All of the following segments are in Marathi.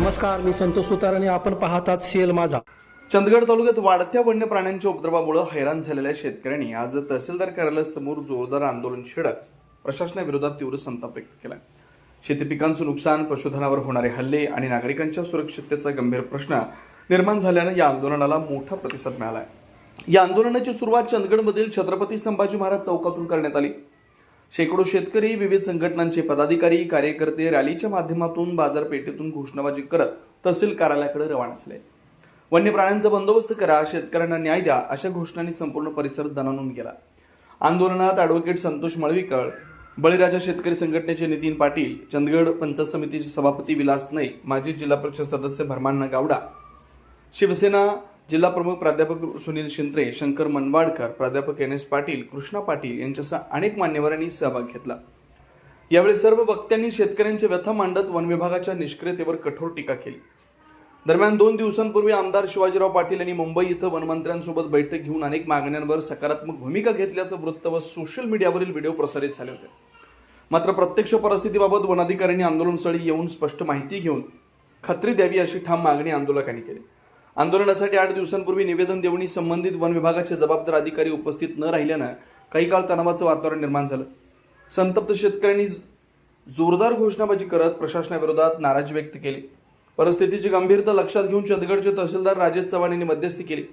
नमस्कार, मी संतोष सुतार आणि आपण पाहतात शेल माझा. चंदगड तालुक्यात वाढत्या वन्य प्राण्यांच्या उपद्रवामुळे हैराण झालेल्या शेतकऱ्यांनी आज तहसीलदार कार्यालयासमोर जोरदार आंदोलन छेडत प्रशासनाविरोधात तीव्र संताप व्यक्त केला. शेती पिकांचं नुकसान, पशुधनावर होणारे हल्ले आणि नागरिकांच्या सुरक्षिततेचा गंभीर प्रश्न निर्माण झाल्यानं या आंदोलनाला मोठा प्रतिसाद मिळाला आहे. या आंदोलनाची सुरुवात चंदगडमधील छत्रपती संभाजी महाराज चौकातून करण्यात आली. शेकडो शेतकरी, विविध संघटनांचे पदाधिकारी, कार्यकर्ते रॅलीच्या माध्यमातून बाजारपेठेतून घोषणाबाजी करत तहसील कार्यालयाकडे रवाना झाले. वन्य प्राण्यांचा बंदोबस्त करा, शेतकऱ्यांना न्याय द्या अशा घोषणांनी संपूर्ण परिसर दणाणून गेला. आंदोलनात ॲडव्होकेट संतोष मळवीकर, बळीराजा शेतकरी संघटनेचे नितीन पाटील, चंदगड पंचायत समितीचे सभापती विलास नाईक, माजी जिल्हा परिषद सदस्य भरमान्ना गावडा, शिवसेना जिल्हा प्रमुख प्राध्यापक सुनील शिंत्रे, शंकर मनवाडकर, प्राध्यापक एन एस पाटील, कृष्णा पाटील यांच्यासह अनेक मान्यवरांनी सहभाग घेतला. यावेळी सर्व वक्त्यांनी शेतकऱ्यांच्या व्यथा मांडत वन विभागाच्या निष्क्रियतेवर कठोर टीका केली. दरम्यान 2 दिवसांपूर्वी आमदार शिवाजीराव पाटील यांनी मुंबई इथं वनमंत्र्यांसोबत बैठक घेऊन अनेक मागण्यांवर सकारात्मक भूमिका घेतल्याचं वृत्त व सोशल मीडियावरील व्हिडिओ प्रसारित झाले होते. मात्र प्रत्यक्ष परिस्थितीबाबत वनाधिकाऱ्यांनी आंदोलनस्थळी येऊन स्पष्ट माहिती घेऊन खात्री द्यावी अशी ठाम मागणी आंदोलकांनी केली. आंदोलनासाठी 8 दिवसांपूर्वी निवेदन देऊनही संबंधित वन विभागाचे जबाबदार अधिकारी उपस्थित न राहिल्यानं काही काळ तणावाचं वातावरण निर्माण झालं. संतप्त शेतकऱ्यांनी जोरदार घोषणाबाजी करत प्रशासनाविरोधात नाराजी व्यक्त केली. परिस्थितीची गंभीरता लक्षात घेऊन चंदगडचे तहसीलदार राजेश चव्हाण यांनी मध्यस्थी केली.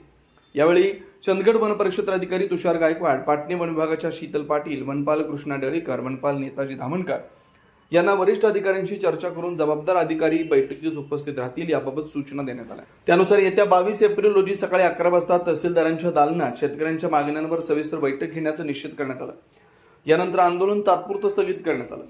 यावेळी चंदगड वन परिक्षेत्र अधिकारी तुषार गायकवाड, पाटणे वन विभागाच्या शीतल पाटील, वनपाल कृष्णा डळीकर, वनपाल नेताजी धामणकर यांना वरिष्ठ अधिकाऱ्यांशी चर्चा करून जबाबदार अधिकारी बैठकीस उपस्थित राहतील याबाबत सूचना देण्यात आल्या. त्यानुसार येत्या 22 एप्रिल रोजी सकाळी 11 वाजता तहसीलदारांच्या दालनात शेतकऱ्यांच्या मागण्यांवर सविस्तर बैठक घेण्याचं निश्चित करण्यात आलं. यानंतर आंदोलन तात्पुरतं स्थगित करण्यात आलं.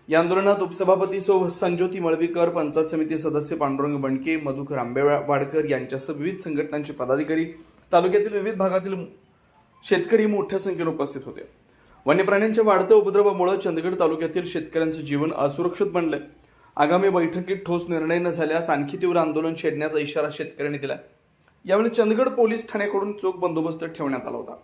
या आंदोलनात उपसभापती संज्योती मळवीकर, पंचायत समिती सदस्य पांडुरंग बंडके, मधुकर आंबेवाडकर यांच्यासह विविध संघटनांचे पदाधिकारी, तालुक्यातील विविध भागातील शेतकरी मोठ्या संख्येने उपस्थित होते. वन्य प्राण्यांच्या वाढत्या उपद्रवामुळे चंदगड तालुक्यातील शेतकऱ्यांचं जीवन असुरक्षित बनलंय. आगामी बैठकीत ठोस निर्णय न झाल्यास आणखी तीव्र आंदोलन छेडण्याचा इशारा शेतकऱ्यांनी दिला. यावेळी चंदगड पोलीस ठाण्याकडून चोख बंदोबस्त ठेवण्यात आला होता.